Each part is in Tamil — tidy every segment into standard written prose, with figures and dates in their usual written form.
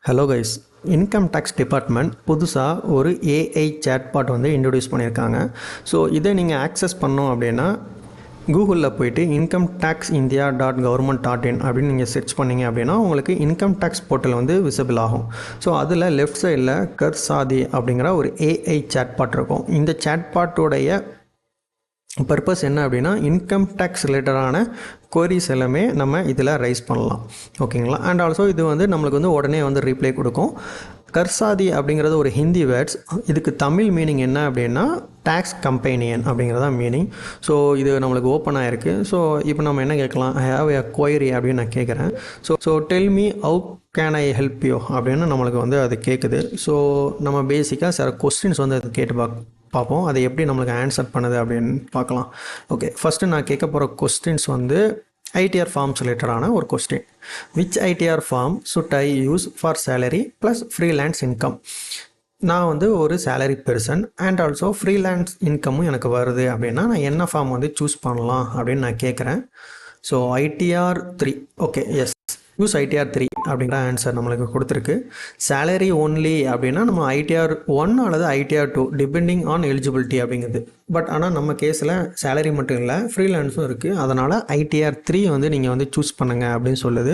Hello guys, income tax department புதுசாக ஒரு ஏஐ சேட்பாட் வந்து இன்ட்ரடியூஸ் பண்ணியிருக்காங்க. ஸோ இதை நீங்கள் ஆக்சஸ் பண்ணோம் அப்படின்னா கூகுளில் போய்ட்டு இன்கம் டேக்ஸ் இந்தியா .government.in அப்படின்னு நீங்கள் சர்ச் பண்ணிங்க அப்படின்னா உங்களுக்கு இன்கம் டேக்ஸ் போர்ட்டல் வந்து விசிபிள் ஆகும். ஸோ அதில் லெஃப்ட் சைடில் கர்சாதி அப்படிங்கிற ஒரு ஏஐ சேட்பாட் இருக்கும். இந்த சேட்பாட்டோடைய பர்பஸ் என்ன அப்படின்னா இன்கம் டேக்ஸ் ரிலேட்டடான குவரிஸ் எல்லாமே நம்ம இதில் ரைஸ் பண்ணலாம். ஓகேங்களா? அண்ட் ஆல்சோ இது வந்து நம்மளுக்கு வந்து உடனே வந்து ரீப்ளை கொடுக்கும். கர்சாதி அப்படிங்கிறது ஒரு ஹிந்தி வேர்ட்ஸ். இதுக்கு தமிழ் மீனிங் என்ன அப்படின்னா டேக்ஸ் கம்பெனியன் அப்படிங்கிறதா மீனிங். ஸோ இது நம்மளுக்கு ஓப்பன் ஆகிருக்கு. ஸோ இப்போ நம்ம என்ன கேட்கலாம், ஐ ஹாவ் எ குவரி அப்படின்னு நான் கேட்குறேன். So tell me how can I help you அப்படின்னு நம்மளுக்கு வந்து அது கேட்குது. ஸோ நம்ம பேசிக்காக சில கொஸ்டின்ஸ் வந்து அது கேட்டு பார்ப்போம். அதை எப்படி நம்மளுக்கு ஆன்சர் பண்ணுது அப்படின்னு பார்க்கலாம். ஓகே, ஃபஸ்ட்டு நான் கேட்க போகிற கொஸ்டின்ஸ் வந்து ஐடிஆர் ஃபார்ம்ஸ் ரிலேட்டடான ஒரு question. Which ITR form should I use for salary plus freelance income? நான் வந்து ஒரு salary person and also freelance இன்கமும் எனக்கு வருது அப்படின்னா நான் என்ன ஃபார்ம் வந்து சூஸ் பண்ணலாம் அப்படின்னு நான் கேட்குறேன். So ITR 3. Okay, yes, use ITR 3 அப்படிங்கிற ஆன்சர் நம்மளுக்கு கொடுத்துருக்கு. சேலரி ஒன்லி அப்படின்னா நம்ம ஐடிஆர் 1 அல்லது ஐடிஆர் 2 டிபெண்டிங் ஆன் எலிஜிபிலிட்டி அப்படிங்கிறது. பட் ஆனால் நம்ம கேஸில் சேலரி மட்டும் இல்லை, ஃப்ரீலான்ஸும் இருக்குது. அதனால் ஐடிஆர் 3 வந்து நீங்கள் வந்து சூஸ் பண்ணுங்கள் அப்படின்னு சொல்லுது.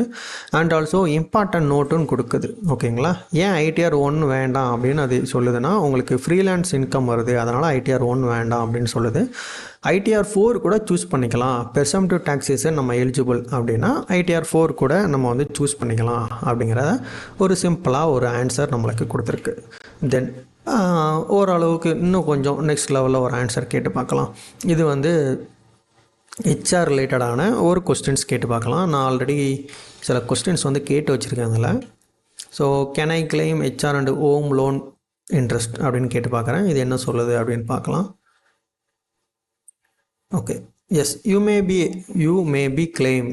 அண்ட் ஆல்சோ இம்பார்ட்டன்ட் நோட்டுன்னு கொடுக்குது. ஓகேங்களா? ஏன் ஐடிஆர் 1 வேண்டாம் அப்படின்னு அது சொல்லுதுன்னா உங்களுக்கு ஃப்ரீலான்ஸ் இன்கம் வருது, அதனால் ஐடிஆர் 1 வேண்டாம் அப்படின்னு சொல்லுது. ஐடிஆர் 4 கூட சூஸ் பண்ணிக்கலாம். பெர்சம்டிவ் டாக்ஸேஷன் நம்ம எலிஜிபிள் அப்படின்னா ஐடிஆர் 4 கூட நம்ம வந்து சூஸ் பண்ணிக்கலாம் அப்படிங்கிறத ஒரு சிம்பிளாக ஒரு ஆன்சர் நம்மளுக்கு கொடுத்துருக்கு. தென் ஓரளவுக்கு இன்னும் கொஞ்சம் நெக்ஸ்ட் லெவலில் ஒரு ஆன்சர் கேட்டு பார்க்கலாம். இது வந்து ஹெச்ஆர் ரிலேட்டடான ஒரு கொஸ்டின்ஸ் கேட்டு பார்க்கலாம். நான் ஆல்ரெடி சில கொஸ்டின்ஸ் வந்து கேட்டு வச்சுருக்கேன் அதில். So can I claim HR and home loan interest அப்படின்னு கேட்டு பார்க்குறேன். இது என்ன சொல்லுது அப்படின்னு பார்க்கலாம். Okay, yes, you may be claim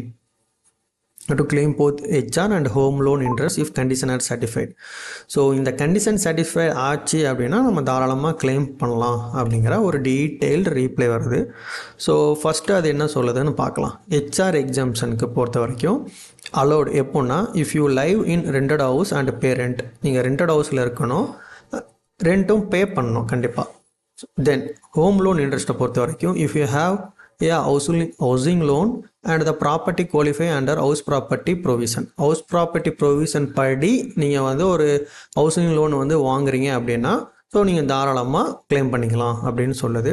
to claim both HR and home loan interest if condition are satisfied. So இந்த கண்டிஷன் சாட்டிஸ்ஃபை ஆச்சு அப்படின்னா நம்ம தாராளமாக கிளைம் பண்ணலாம் அப்படிங்கிற ஒரு டீட்டெயில்டு ரீப்ளை வருது. ஸோ ஃபஸ்ட்டு அது என்ன சொல்லுதுன்னு பார்க்கலாம். ஹெச்ஆர் எக்ஸாம்ஷனுக்கு பொறுத்த வரைக்கும் அலோட் எப்போன்னா if you live in rented house and pay rent. நீங்கள் ரெண்டட் ஹவுஸில் இருக்கணும், ரெண்ட்டும் பே பண்ணணும் கண்டிப்பாக. தென் ஹோம் லோன் இன்ட்ரெஸ்ட்டை பொறுத்த வரைக்கும் if you have a housing loan and the property qualify under house property provision. House property provision படி நீங்கள் வந்து ஒரு ஹவுசிங் லோன் வந்து வாங்குறீங்க அப்படின்னா ஸோ நீங்கள் தாராளமாக கிளைம் பண்ணிக்கலாம் அப்படின்னு சொல்லுது.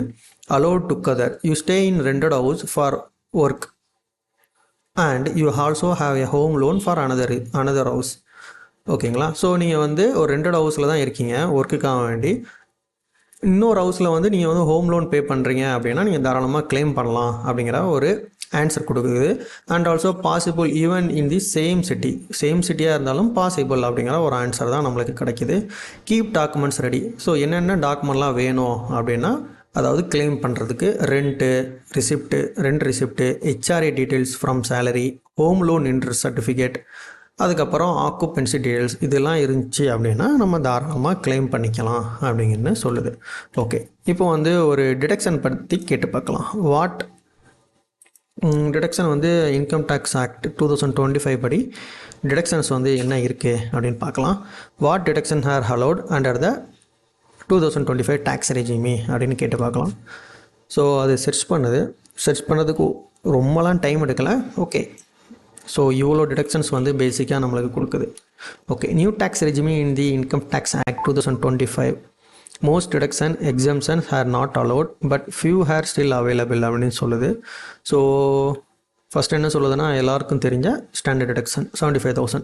Allowed together you stay in rented house for work and you also have a home loan for another house. ஓகேங்களா? ஸோ நீங்கள் வந்து ஒரு ரெண்டட் ஹவுஸில் தான் இருக்கீங்க ஒர்க்குக்காக வேண்டி, இன்னொரு ஹவுஸில் வந்து நீங்கள் வந்து ஹோம் லோன் பே பண்ணுறீங்க அப்படின்னா நீங்கள் தாராளமாக கிளைம் பண்ணலாம் அப்படிங்கிற ஒரு ஆன்சர் கொடுக்குது. And also possible even in the same சிட்டியாக இருந்தாலும் பாசிபிள் அப்படிங்கிற ஒரு ஆன்சர் தான் நம்மளுக்கு கிடைக்கிது. Keep documents ready. ஸோ என்னென்ன டாக்குமெண்ட்லாம் வேணும் அப்படின்னா அதாவது கிளைம் பண்ணுறதுக்கு rent receipt, HRA details from salary, home loan interest certificate, அதுக்கப்புறம் ஆக்குபென்சி டீட்டெயில்ஸ் இதெல்லாம் இருந்துச்சு அப்படின்னா நம்ம தாராளமாக கிளைம் பண்ணிக்கலாம் அப்படிங்கிறது சொல்லுது. ஓகே, இப்போ வந்து ஒரு டிடக்ஷன் பற்றி கேட்டு பார்க்கலாம். வாட் டிடக்ஷன் வந்து இன்கம் டேக்ஸ் ஆக்ட் 2025 படி டிடக்ஷன்ஸ் வந்து என்ன இருக்குது அப்படின்னு பார்க்கலாம். What deduction are allowed under the 2025 tax regime அப்படின்னு கேட்டு பார்க்கலாம். ஸோ அது சர்ச் பண்ணதுக்கு ரொம்பலாம் டைம் எடுக்கலை. ஓகே, ஸோ இவ்வளோ டிடக்ஷன்ஸ் வந்து பேசிக்காக நம்மளுக்கு கொடுக்குது. Okay, new tax regime in the income tax act 2025 most deduction exemptions are not allowed but few are still available அப்படின்னு சொல்லுது. ஸோ ஃபஸ்ட் என்ன சொல்லுதுன்னா எல்லாருக்கும் தெரிஞ்ச ஸ்டாண்டர்ட் டிடக்ஷன் 75,000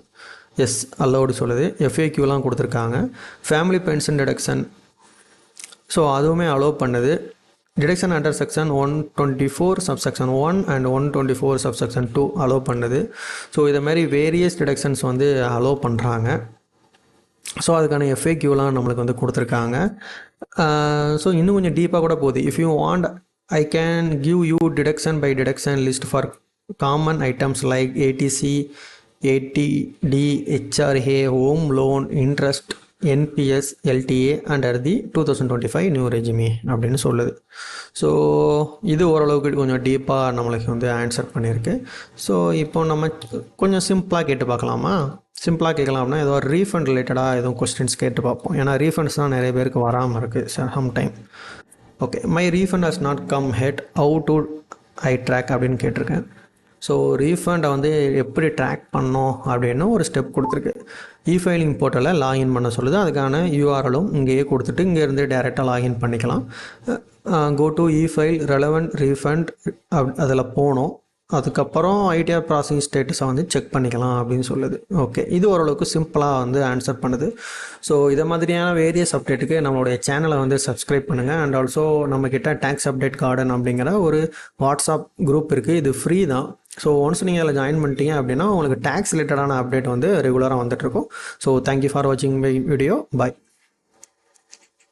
எஸ் அலோடு சொல்லுது. எஃப்ஏக்யூலாம் கொடுத்துருக்காங்க. ஃபேமிலி பென்ஷன் டிடக்ஷன் ஸோ அதுவுமே அலோவ் பண்ணுது. Deduction under section 124 subsection 1 and 124 subsection 2 allow பண்ணுது. ஸோ இதை மாதிரி வேரியஸ் டிடக்ஷன்ஸ் வந்து அலோவ் பண்ணுறாங்க. ஸோ அதுக்கான எஃப்ஏக்யூலாம் நம்மளுக்கு வந்து கொடுத்துருக்காங்க. ஸோ இன்னும் கொஞ்சம் டீப்பாக கூட போகுது. If you want I can give you deduction by deduction list for common items like eighty C, eighty D, HRA, home loan interest, NPS, LTA under the 2025 new regime அப்படின்னு சொல்லுது. ஸோ இது ஓரளவுக்கு கொஞ்சம் டீப்பாக நம்மளுக்கு வந்து ஆன்சர் பண்ணியிருக்கு. ஸோ இப்போ நம்ம கொஞ்சம் சிம்பிளாக கேட்டு பார்க்கலாமா. சிம்பிளாக கேட்கலாம் அப்படின்னா ஏதோ ஒரு ரீஃபண்ட் ரிலேட்டடாக எதுவும் கொஸ்டின்ஸ் கேட்டு பார்ப்போம். ஏன்னா ரீஃபண்ட்ஸ் தான் நிறைய பேருக்கு வராமல் இருக்குது some time. Okay, my refund has not come yet how to I track அப்படின்னு கேட்டிருக்கேன். ஸோ ரீஃபண்டை வந்து எப்படி ட்ராக் பண்ணோம் அப்படின்னு ஒரு ஸ்டெப் கொடுத்துருக்கு. இஃபைலிங் போர்ட்டலில் லாகின் பண்ண சொல்லுது. அதுக்கான யூஆர்எலும் இங்கேயே கொடுத்துட்டு இங்கேருந்து டேரெக்டாக லாகின் பண்ணிக்கலாம். கோ டு இஃபைல் ரெலவெண்ட் ரீஃபண்ட் அதில் போனோம். அதுக்கப்புறம் ஐடிஆர் ப்ராசஸிங் ஸ்டேட்டஸை வந்து செக் பண்ணிக்கலாம் அப்படின்னு சொல்லுது. ஓகே, இது ஓரளவுக்கு சிம்பிளாக வந்து ஆன்சர் பண்ணுது. ஸோ இதை மாதிரியான வேரியஸ் அப்டேட்டுக்கு நம்மளுடைய சேனலை வந்து சப்ஸ்கிரைப் பண்ணுங்கள். அண்ட் ஆல்சோ நம்மக்கிட்ட டேக்ஸ் அப்டேட் கார்டன் அப்படிங்கிற ஒரு வாட்ஸ்அப் குரூப் இருக்குது. இது ஃப்ரீ தான். ஸோ ஒன்ஸ் நீங்கள் அதில் ஜாயின் பண்ணிட்டீங்க அப்படின்னா உங்களுக்கு டேக்ஸ் ரிலேட்டடான அப்டேட் வந்து ரெகுலராக வந்துட்டுருக்கும். ஸோ தேங்க்யூ ஃபார் வாட்சிங் மை வீடியோ. பாய்.